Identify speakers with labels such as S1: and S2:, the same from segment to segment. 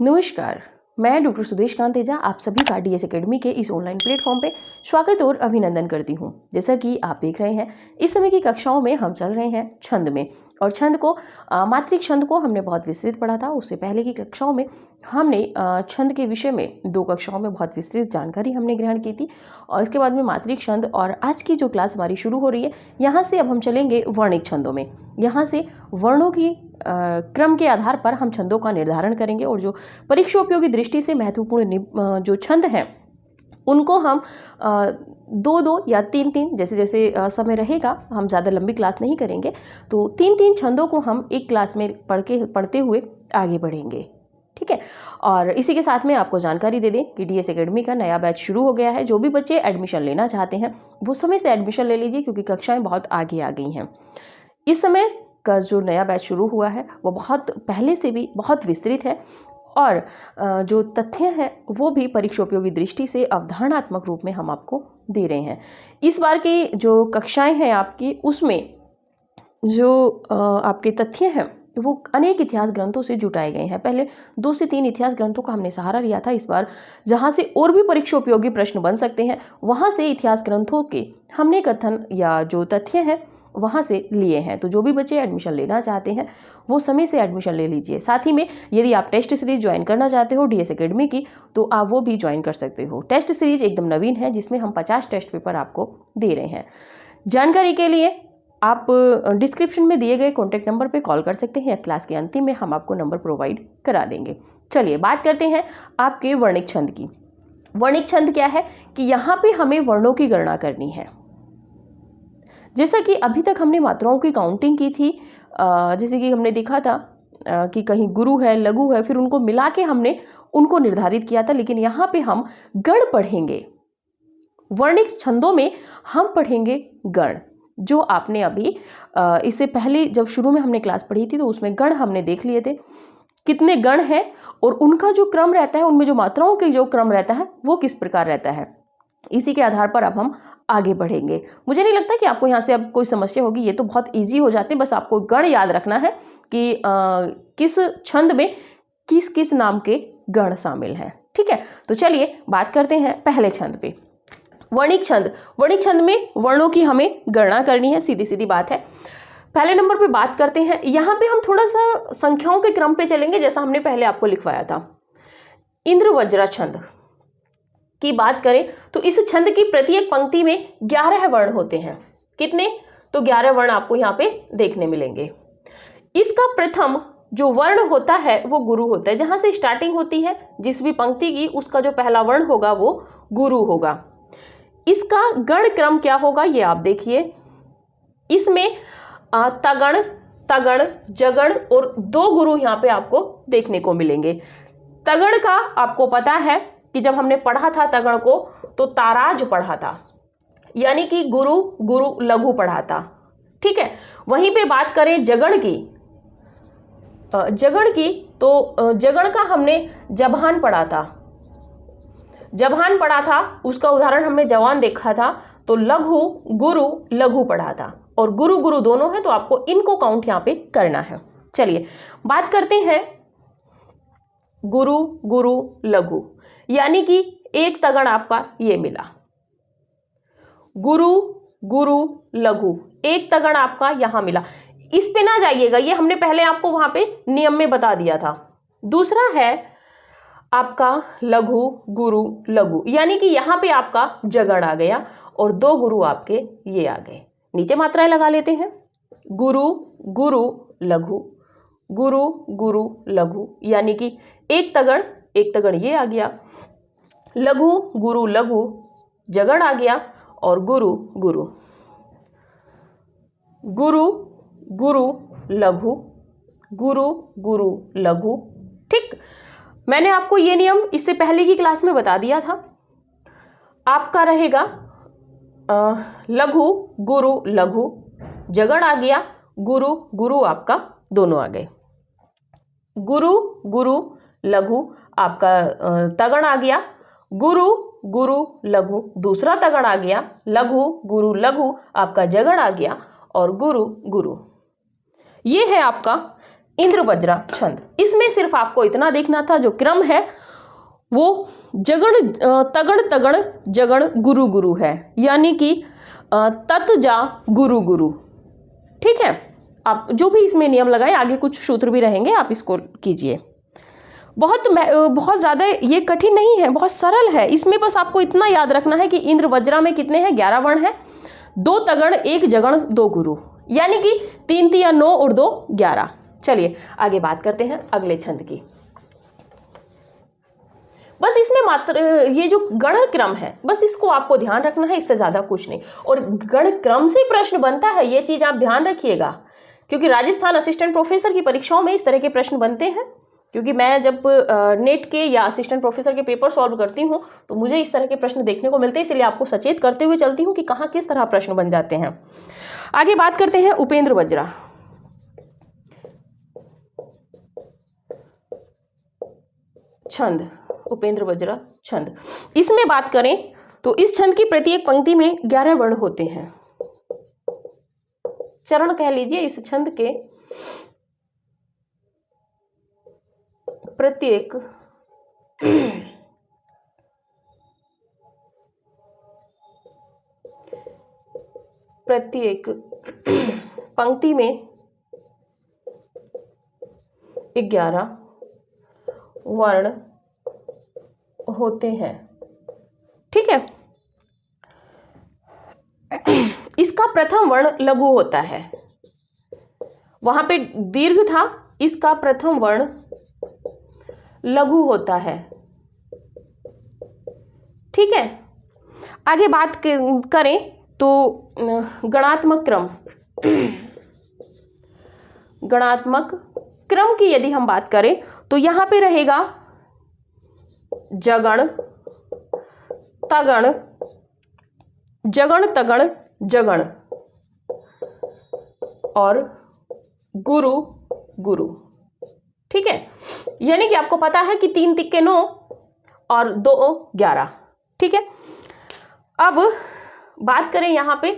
S1: नमस्कार, मैं डॉक्टर सुदेश कांतेजा आप सभी का डीएस एकेडमी के इस ऑनलाइन प्लेटफॉर्म पे स्वागत और अभिनंदन करती हूँ। जैसा कि आप देख रहे हैं, इस समय की कक्षाओं में हम चल रहे हैं छंद में, और छंद को मात्रिक छंद को हमने बहुत विस्तृत पढ़ा था। उससे पहले की कक्षाओं में हमने छंद के विषय में 2 कक्षाओं में बहुत विस्तृत जानकारी हमने ग्रहण की थी, और इसके बाद में मात्रिक छंद, और आज की जो क्लास हमारी शुरू हो रही है, यहाँ से अब हम चलेंगे वर्णिक छंदों में। यहाँ से वर्णों की क्रम के आधार पर हम छंदों का निर्धारण करेंगे, और जो परीक्षा उपयोगी दृष्टि से महत्वपूर्ण जो छंद हैं उनको हम 2-2 या 3-3 जैसे जैसे समय रहेगा, हम ज़्यादा लंबी क्लास नहीं करेंगे, तो 3-3 छंदों को हम एक क्लास में पढ़ते हुए आगे बढ़ेंगे। ठीक है। और इसी के साथ में आपको जानकारी दे दें कि डीएस एकेडमी का नया बैच शुरू हो गया है। जो भी बच्चे एडमिशन लेना चाहते हैं वो समय से एडमिशन ले लीजिए, क्योंकि कक्षाएं बहुत आगे आ गई हैं। इस समय का जो नया बैच शुरू हुआ है वो बहुत पहले से भी बहुत विस्तृत है, और जो तथ्य हैं वो भी परीक्षा उपयोगी दृष्टि से अवधारणात्मक रूप में हम आपको दे रहे हैं। इस बार की जो कक्षाएं हैं आपकी, उसमें जो आपके तथ्य हैं वो अनेक इतिहास ग्रंथों से जुटाए गए हैं। पहले 2 से 3 इतिहास ग्रंथों का हमने सहारा लिया था। इस बार जहाँ से और भी परीक्षा उपयोगी प्रश्न बन सकते हैं, वहाँ से इतिहास ग्रंथों के हमने कथन या जो तथ्य हैं वहाँ से लिए हैं। तो जो भी बच्चे एडमिशन लेना चाहते हैं वो समय से एडमिशन ले लीजिए। साथ ही में यदि आप टेस्ट सीरीज ज्वाइन करना चाहते हो डीएस एकेडमी की, तो आप वो भी ज्वाइन कर सकते हो। टेस्ट सीरीज एकदम नवीन है, जिसमें हम 50 टेस्ट पेपर आपको दे रहे हैं। जानकारी के लिए आप डिस्क्रिप्शन में दिए गए कॉन्टैक्ट नंबर पर कॉल कर सकते हैं, या क्लास के अंतिम में हम आपको नंबर प्रोवाइड करा देंगे। चलिए बात करते हैं आपके वर्णिक छंद की। वर्णिक छंद क्या है कि यहाँ पे हमें वर्णों की गणना करनी है। जैसा कि अभी तक हमने मात्राओं की काउंटिंग की थी, जैसे कि हमने देखा था कि कहीं गुरु है, लघु है, फिर उनको मिला के हमने उनको निर्धारित किया था। लेकिन यहाँ पे हम गण पढ़ेंगे। वर्णिक छंदों में हम पढ़ेंगे गण, जो आपने अभी इससे पहले जब शुरू में हमने क्लास पढ़ी थी तो उसमें गण हमने देख लिए थे, कितने गण हैं और उनका जो क्रम रहता है, उनमें जो मात्राओं के जो क्रम रहता है वो किस प्रकार रहता है। इसी के आधार पर अब हम आगे बढ़ेंगे। मुझे नहीं लगता कि आपको यहाँ से अब कोई समस्या होगी, ये तो बहुत इजी हो जाते हैं। बस आपको गण याद रखना है कि किस छंद में किस किस नाम के गण शामिल हैं। ठीक है, तो चलिए बात करते हैं पहले छंद पे, वर्णिक छंद। वर्णिक छंद में वर्णों की हमें गणना करनी है, सीधी सीधी बात है। पहले नंबर पे बात करते हैं। यहाँ पे हम थोड़ा सा संख्याओं के क्रम पे चलेंगे, जैसा हमने पहले आपको लिखवाया था। इंद्र वज्रा छंद की बात करें तो इस छंद की प्रत्येक पंक्ति में 11 वर्ण होते हैं। कितने? तो 11 वर्ण आपको यहाँ पे देखने मिलेंगे। इसका प्रथम जो वर्ण होता है वो गुरु होता है। जहां से स्टार्टिंग होती है जिस भी पंक्ति की, उसका जो पहला वर्ण होगा वो गुरु होगा। इसका गण क्रम क्या होगा ये आप देखिए। इसमें तगण, तगण, जगण और 2 गुरु यहाँ पे आपको देखने को मिलेंगे। तगण का आपको पता है कि जब हमने पढ़ा था तगण को तो ताराज पढ़ा था, यानी कि गुरु गुरु लघु पढ़ा था। ठीक है। वहीं पे बात करें जगण की, तो जगण का हमने जबान पढ़ा था। जबान पढ़ा था, उसका उदाहरण हमने जवान देखा था। तो लघु गुरु लघु पढ़ा था, और गुरु गुरु दोनों है, तो आपको इनको काउंट यहाँ पे करना है। चलिए बात करते हैं गुरु गुरु लघु, यानी कि एक तगण आपका ये मिला। गुरु गुरु लघु, एक तगण आपका यहां मिला। इस पे ना जाइएगा, ये हमने पहले आपको वहां पे नियम में बता दिया था। दूसरा है आपका लघु गुरु लघु, यानी कि यहां पे आपका जगण आ गया और 2 गुरु आपके ये आ गए। नीचे मात्राएं लगा लेते हैं। गुरु गुरु लघु, गुरु गुरु लघु, यानी कि एक तगड़ ये आ गया, लघु गुरु लघु जगड़ आ गया, और गुरु गुरु, गुरु गुरु लघु, गुरु गुरु लघु। ठीक, मैंने आपको ये नियम इससे पहले की क्लास में बता दिया था। आपका रहेगा लघु गुरु लघु, जगड़ आ गया, गुरु गुरु आपका दोनों आ गए। गुरु गुरु लघु आपका तगड़ आ गया, गुरु गुरु लघु दूसरा तगड़ आ गया, लघु गुरु लघु आपका जगड़ आ गया, और गुरु गुरु। ये है आपका इंद्र वज्रा छंद। इसमें सिर्फ आपको इतना देखना था, जो क्रम है वो जगण तगड़ तगड़ जगण गुरु गुरु है, यानी कि तत जा गुरु गुरु। ठीक है, आप जो भी इसमें नियम लगाए, आगे कुछ सूत्र भी रहेंगे, आप इसको कीजिए। बहुत ज़्यादा ये कठिन नहीं है, बहुत सरल है। इसमें बस आपको इतना याद रखना है कि इंद्र वज्रा में कितने हैं, 11 वर्ण हैं, 2 तगड़ 1 जगण 2 गुरु, यानी कि 3 3 9 और 2 11। चलिए आगे बात करते हैं अगले छंद की। बस इसमें मात्र ये जो गण क्रम है, बस इसको आपको ध्यान रखना है, इससे ज़्यादा कुछ नहीं। और गण क्रम से प्रश्न बनता है, ये चीज़ आप ध्यान रखिएगा, क्योंकि राजस्थान असिस्टेंट प्रोफेसर की परीक्षाओं में इस तरह के प्रश्न बनते हैं। क्योंकि मैं जब नेट के या असिस्टेंट प्रोफेसर के पेपर सॉल्व करती हूँ तो मुझे इस तरह के प्रश्न देखने को मिलते हैं, इसलिए आपको सचेत करते हुए चलती हूँ कि कहाँ किस तरह प्रश्न बन जाते हैं। आगे बात करते हैं उपेंद्र वज्रा। छंद, उपेंद्र वज्रा छंद। इसमें बात करें तो इस छंद की प्रत्येक पंक्ति में 11 वर्ण होते हैं। चरण कह लीजिए इस छंद के प्रत्येक पंक्ति में 11 वर्ण होते हैं। ठीक है, इसका प्रथम वर्ण लघु होता है, वहां पे दीर्घ था, इसका प्रथम वर्ण लघु होता है। ठीक है, आगे बात करें तो गणात्मक क्रम, गणात्मक क्रम की यदि हम बात करें तो यहां पे रहेगा जगण तगण जगण तगण जगण और गुरु गुरु। ठीक है, यानी कि आपको पता है कि 3 तिक्के 9 और 2 11। ठीक है, अब बात करें यहाँ पे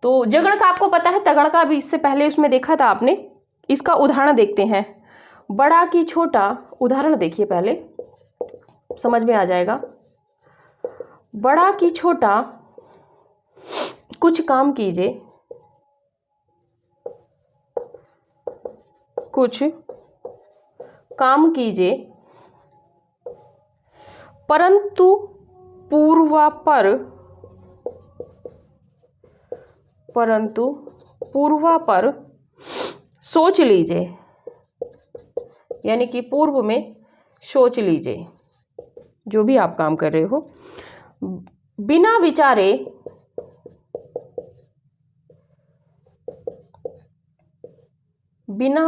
S1: तो जगण का आपको पता है, तगड़ का भी इससे पहले उसमें देखा था आपने। इसका उदाहरण देखते हैं, बड़ा की छोटा, उदाहरण देखिए पहले, समझ में आ जाएगा। बड़ा की छोटा कुछ काम कीजिए, कुछ काम कीजिए, परंतु पूर्वापर सोच लीजिए, यानी कि पूर्व में सोच लीजिए जो भी आप काम कर रहे हो। बिना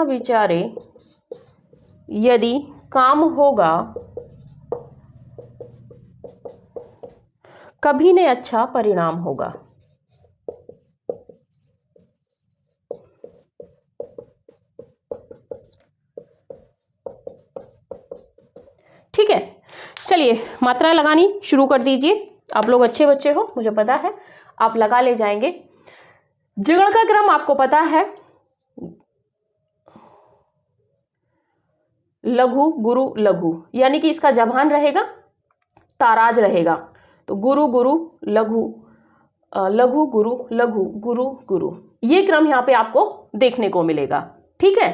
S1: विचारे यदि काम होगा, कभी नहीं अच्छा परिणाम होगा। ठीक है, चलिए मात्राएं लगानी शुरू कर दीजिए। आप लोग अच्छे बच्चे हो, मुझे पता है, आप लगा ले जाएंगे। जगण का क्रम आपको पता है, लघु गुरु लघु, यानी कि इसका जबान रहेगा, ताराज रहेगा, तो गुरु गुरु लघु, लघु गुरु लघु गुरु गुरु, ये क्रम यहां पे आपको देखने को मिलेगा। ठीक है,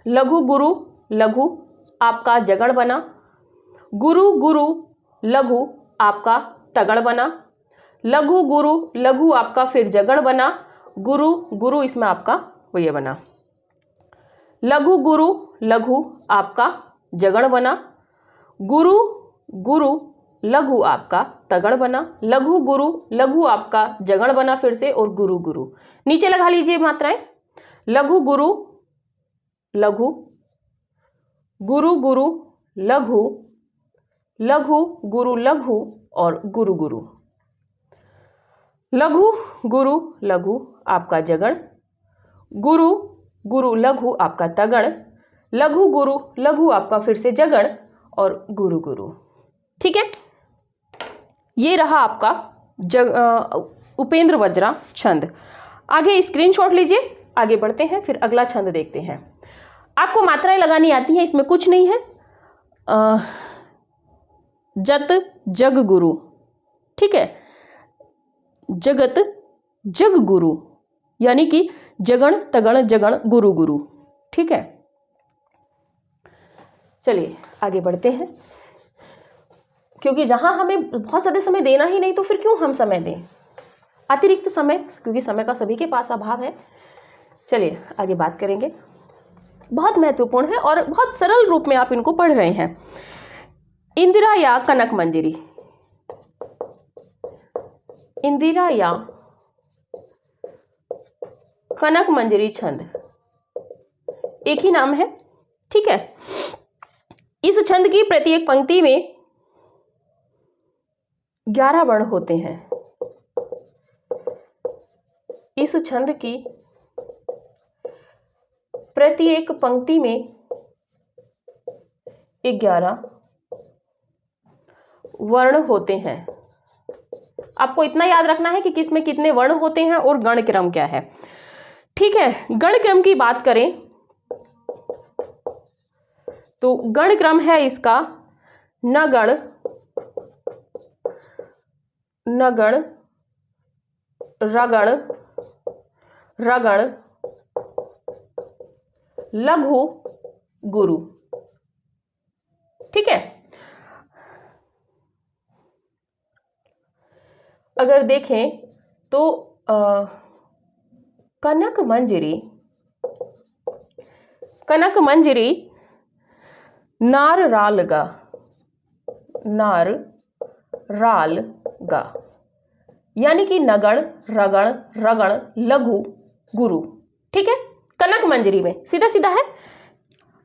S1: लघु गुरु लघु आपका जगड़ बना, गुरु गुरु लघु आपका तगड़ बना, लघु गुरु लघु आपका फिर जगड़ बना, गुरु गुरु इसमें आपका वो ये बना, लघु गुरु लघु आपका जगड़ बना, गुरु गुरु लघु आपका तगड़ बना, लघु गुरु लघु आपका जगड़ बना फिर से, और गुरु गुरु नीचे लगा लीजिए मात्राएं। लघु गुरु लघु, गुरु गुरु लघु, लघु गुरु लघु और गुरु गुरु। लघु गुरु लघु आपका जगड़, गुरु गुरु लघु आपका तगड़, लघु गुरु लघु आपका फिर से जगड़ और गुरु गुरु। ठीक है, ये रहा आपका उपेंद्र वज्रा छंद। आगे स्क्रीनशॉट लीजिए, आगे बढ़ते हैं, फिर अगला छंद देखते हैं। आपको मात्राएं लगानी आती हैं, इसमें कुछ नहीं है। जत जग गुरु, ठीक है, जगत जग गुरु, यानी कि जगण तगण जगण गुरु गुरु, ठीक है। चलिए आगे बढ़ते हैं, क्योंकि जहां हमें बहुत ज़्यादा समय देना ही नहीं तो फिर क्यों हम समय दें, अतिरिक्त समय, क्योंकि समय का सभी के पास अभाव है। चलिए आगे बात करेंगे। बहुत महत्वपूर्ण है और बहुत सरल रूप में आप इनको पढ़ रहे हैं। इंदिरा या कनक मंजरी, इंदिरा या कनक मंजरी छंद एक ही नाम है, ठीक है। इस छंद की प्रत्येक पंक्ति में 11 वर्ण होते हैं। इस छंद की प्रत्येक पंक्ति में 11 वर्ण होते हैं। आपको इतना याद रखना है कि किसमें कितने वर्ण होते हैं और गण क्रम क्या है, ठीक है। गण क्रम की बात करें तो गण क्रम है इसका नगण, नगण, रगण, रगण, लघु, गुरु, ठीक है। अगर देखें तो कनक मंजरी, कनक मंजरी नार राल गा, नार राल गा, यानी कि नगण रगण रगण लघु गुरु, ठीक है। कनक मंजरी में सीधा सीधा है।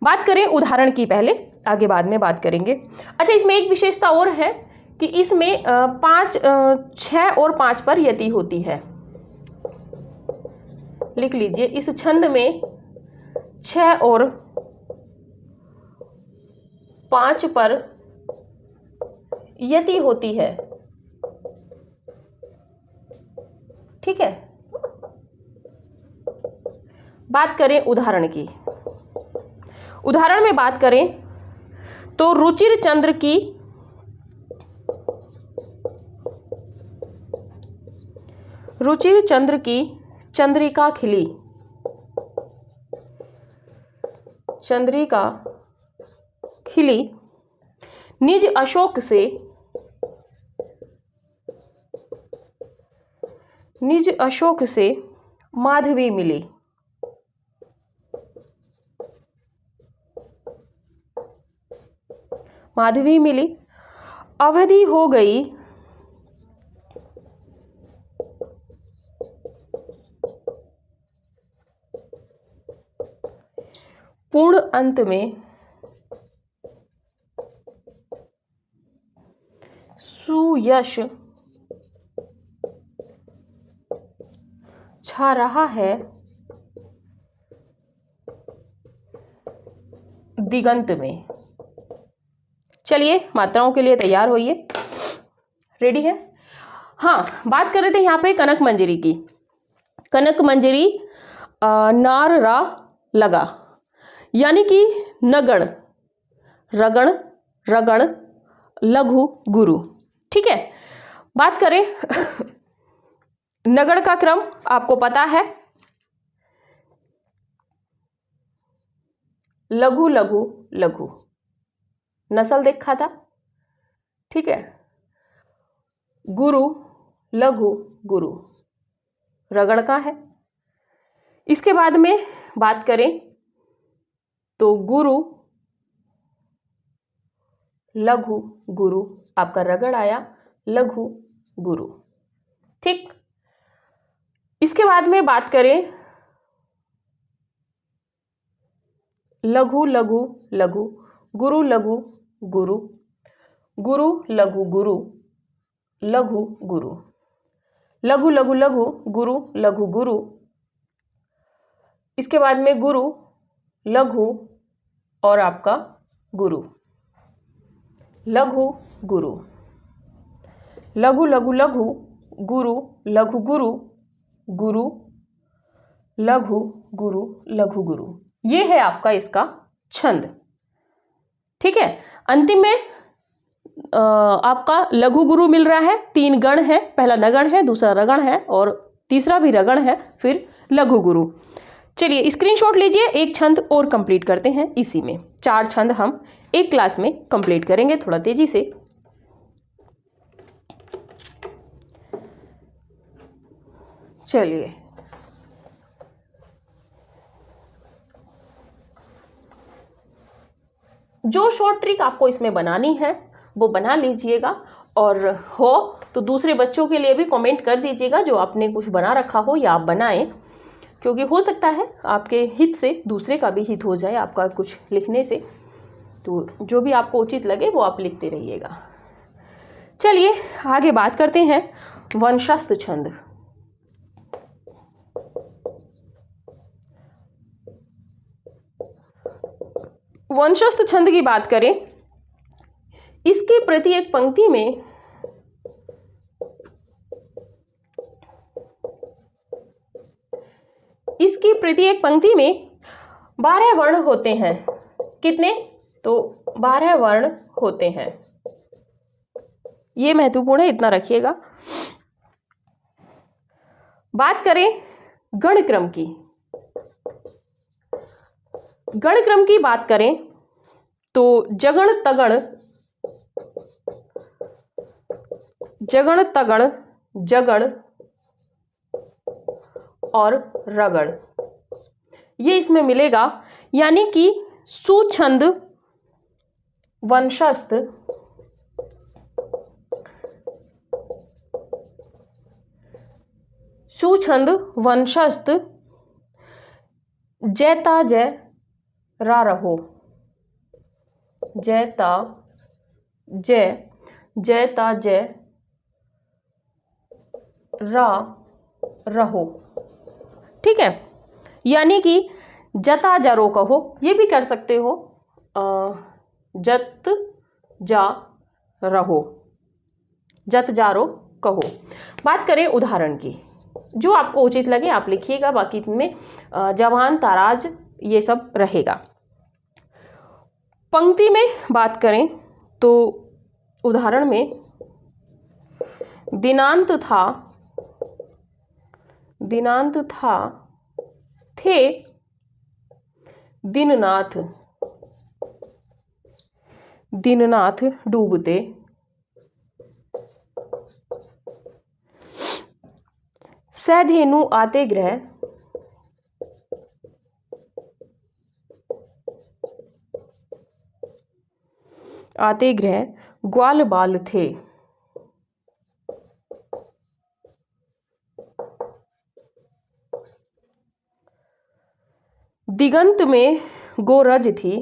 S1: बात करें उदाहरण की, पहले आगे बाद में बात करेंगे। अच्छा, इसमें एक विशेषता और है कि इसमें 5, 6 और 5 पर यति होती है। लिख लीजिए, इस छंद में 6 और 5 पर यति होती है, ठीक है। बात करें उदाहरण की, उदाहरण में बात करें तो रुचिर चंद्र की, रुचिर चंद्र की चंद्रिका खिली, चंद्रिका खिली, निज अशोक से, निज अशोक से माधवी मिली, माधवी मिली, अवधि हो गई, पूर्ण अंत में सुयश छा रहा है दिगंत में। चलिए मात्राओं के लिए तैयार होइए, रेडी है। हाँ, बात कर रहे थे यहाँ पे कनक मंजरी की। कनक मंजरी नार रा लगा, यानी कि नगण रगण रगण लघु गुरु, ठीक है। बात करें नगण का क्रम आपको पता है, लघु लघु लघु, नस्ल देखा था, ठीक है। गुरु लघु गुरु रगड़ का है। इसके बाद में बात करें तो गुरु लघु गुरु, आपका रगड़ आया लघु गुरु, ठीक। इसके बाद में बात करें लघु लघु लघु, गुरु लघु गुरु, गुरु लघु गुरु, लघु गुरु, लघु लघु लघु, गुरु लघु गुरु। इसके बाद में गुरु लघु और आपका गुरु, लघु गुरु, लघु लघु लघु, गुरु लघु गुरु, गुरु लघु गुरु लघु गुरु, ये है आपका इसका छंद। ठीक है, अंतिम में आपका लघु गुरु मिल रहा है। 3 गण है, पहला नगण है, दूसरा रगण है और तीसरा भी रगण है, फिर लघु गुरु। चलिए स्क्रीनशॉट लीजिए, एक छंद और कंप्लीट करते हैं इसी में। 4 छंद हम एक क्लास में कंप्लीट करेंगे, थोड़ा तेजी से। चलिए जो शॉर्ट ट्रिक आपको इसमें बनानी है वो बना लीजिएगा, और हो तो दूसरे बच्चों के लिए भी कमेंट कर दीजिएगा जो आपने कुछ बना रखा हो या आप बनाएं, क्योंकि हो सकता है आपके हित से दूसरे का भी हित हो जाए आपका कुछ लिखने से। तो जो भी आपको उचित लगे वो आप लिखते रहिएगा। चलिए आगे बात करते हैं वंशस्थ छंद। वंशस्थ छंद की बात करें, इसके प्रत्येक पंक्ति में इसकी प्रत्येक पंक्ति में 12 वर्ण होते हैं। कितने? तो 12 वर्ण होते हैं, ये महत्वपूर्ण है, इतना रखिएगा। बात करें गण क्रम की, गण क्रम की बात करें तो जगण तगण, जगण तगण, जगण और रगड़, ये इसमें मिलेगा। यानी कि सुछंद वंशस्थ सुछंद वंशस्थ जैता जय रा रहो, जैता जय, जैता जय रा रहो। ठीक है, यानी कि जता जरो कहो, ये भी कर सकते हो, जत जा रहो, जत जारो कहो। बात करें उदाहरण की, जो आपको उचित लगे आप लिखिएगा, बाकी में जवान ताराज ये सब रहेगा। पंक्ति में बात करें तो उदाहरण में दिनांत था, दिनांत था, थे दीननाथ, दीननाथ डूबते, सधेनु आते ग्रह, आते ग्रह ग्वाल बाल थे। दिगंत में गोरज थी,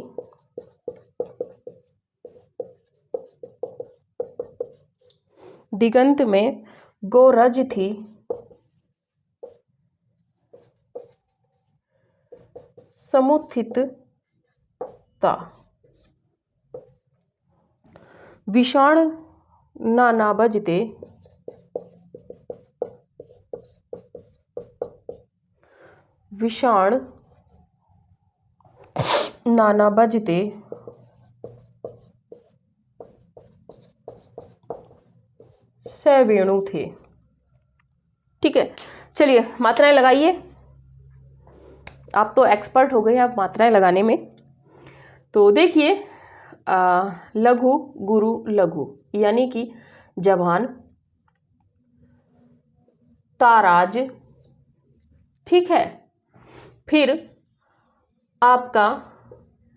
S1: दिगंत में गोरज थी, समुत्थित ता, विषाण नाना बजते, विषाण नाना बजते, सवेणु थे। ठीक है, चलिए मात्राएं लगाइए। आप तो एक्सपर्ट हो गए आप मात्राएं लगाने में। तो देखिए लघु गुरु लघु, यानी कि जवान ताराज, ठीक है, फिर आपका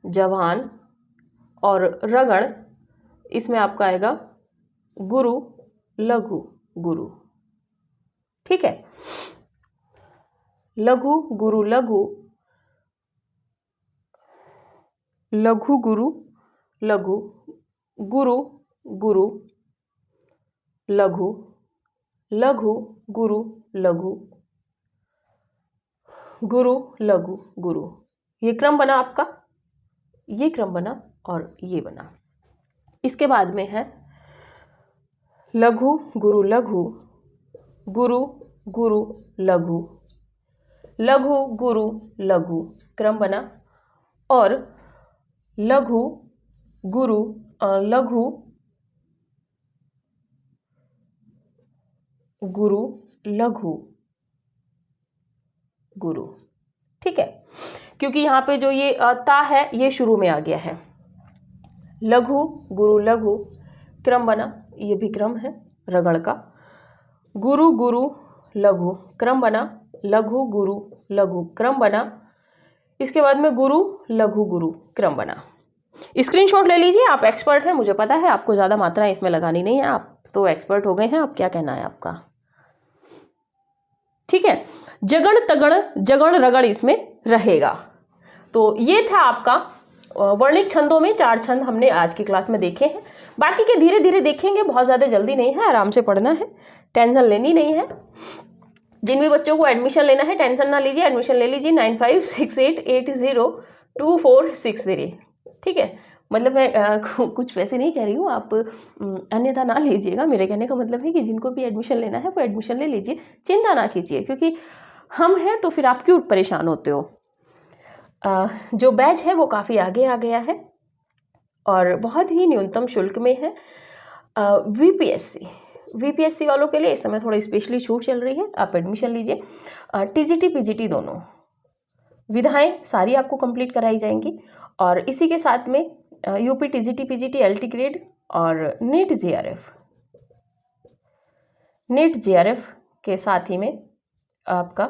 S1: जवान और रगण, इसमें आपका आएगा गुरु लघु गुरु। ठीक है, लघु गुरु लघु, लघु गुरु लघु, गुरु गुरु लघु, लघु गुरु लघु, गुरु लघु गुरु, ये क्रम बना आपका, ये क्रम बना और ये बना। इसके बाद में है लघु गुरु लघु, गुरु गुरु लघु, लघु गुरु लघु क्रम बना, और लघु गुरु लघु गुरु लघु गुरु। ठीक है, क्योंकि यहाँ पे जो ये ता है ये शुरू में आ गया है। लघु गुरु लघु क्रम बना, ये भी क्रम है रगड़ का। गुरु गुरु लघु क्रम बना, लघु गुरु लघु क्रम बना। इसके बाद में गुरु लघु गुरु क्रम बना। स्क्रीनशॉट ले लीजिए, आप एक्सपर्ट हैं, मुझे पता है आपको ज़्यादा मात्रा इसमें लगानी नहीं है, आप तो एक्सपर्ट हो गए हैं। अब क्या कहना है आपका? ठीक है, जगड़ तगड़ जगड़ रगड़ इसमें रहेगा। तो ये था आपका वर्णिक छंदों में 4 छंद हमने आज की क्लास में देखे हैं। बाकी के धीरे धीरे देखेंगे, बहुत ज़्यादा जल्दी नहीं है, आराम से पढ़ना है, टेंशन लेनी नहीं है। जिन भी बच्चों को एडमिशन लेना है टेंशन ना लीजिए, एडमिशन ले लीजिए 9568802463। ठीक है, मतलब मैं कुछ वैसे नहीं कह रही हूँ, आप अन्यथा ना लीजिएगा। मेरे कहने का मतलब है कि जिनको भी एडमिशन लेना है वो एडमिशन ले लीजिए, चिंता ना कीजिए, क्योंकि हम हैं तो फिर आप क्यों परेशान होते हो। जो बैच है वो काफ़ी आगे आ गया है और बहुत ही न्यूनतम शुल्क में है। वीपीएससी वालों के लिए इस समय थोड़ा स्पेशली छूट चल रही है, आप एडमिशन लीजिए। टीजीटी पीजीटी दोनों विधाएं सारी आपको कंप्लीट कराई जाएंगी, और इसी के साथ में UP TGT PGT LT grade और नीट जेआरएफ के साथ ही में आपका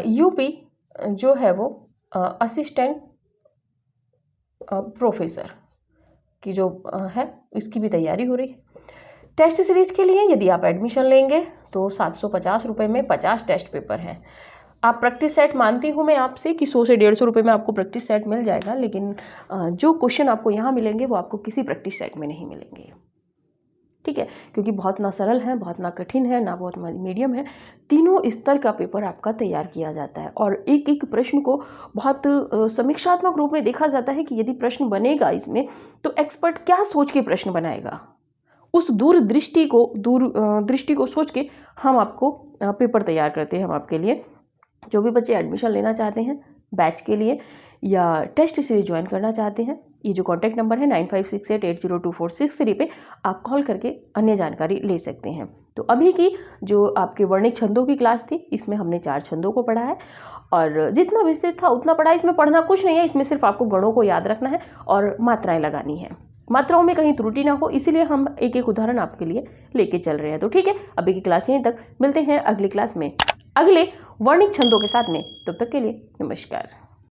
S1: यूपी जो है वो असिस्टेंट प्रोफेसर की जो है इसकी भी तैयारी हो रही है। टेस्ट सीरीज के लिए यदि आप एडमिशन लेंगे तो 750 रुपये में 50 टेस्ट पेपर हैं। आप प्रैक्टिस सेट, मानती हूँ मैं आपसे कि 100 से 150 रुपये में आपको प्रैक्टिस सेट मिल जाएगा, लेकिन जो क्वेश्चन आपको यहाँ मिलेंगे वो आपको किसी प्रैक्टिस सेट में नहीं मिलेंगे। ठीक है, क्योंकि बहुत ना सरल है, बहुत ना कठिन है, ना बहुत मीडियम है, तीनों स्तर का पेपर आपका तैयार किया जाता है। और एक एक प्रश्न को बहुत समीक्षात्मक रूप में देखा जाता है कि यदि प्रश्न बनेगा इसमें तो एक्सपर्ट क्या सोच के प्रश्न बनाएगा, उस दूरदृष्टि को सोच के हम आपको पेपर तैयार करते हैं हम आपके लिए। जो भी बच्चे एडमिशन लेना चाहते हैं बैच के लिए या टेस्ट सीरीज ज्वाइन करना चाहते हैं, ये जो कॉन्टैक्ट नंबर है 9568802463 पे आप कॉल करके अन्य जानकारी ले सकते हैं। तो अभी की जो आपके वर्णिक छंदों की क्लास थी, इसमें हमने 4 छंदों को पढ़ा है और जितना विस्तृत था उतना पढ़ा। इसमें पढ़ना कुछ नहीं है, इसमें सिर्फ आपको गणों को याद रखना है और मात्राएं लगानी है। मात्राओं में कहीं त्रुटि ना हो, इसीलिए हम एक एक उदाहरण आपके लिए लेके चल रहे हैं। तो ठीक है, अभी की क्लास यहीं तक, मिलते हैं अगली क्लास में अगले वर्णिक छंदों के साथ में। तब तक के लिए नमस्कार।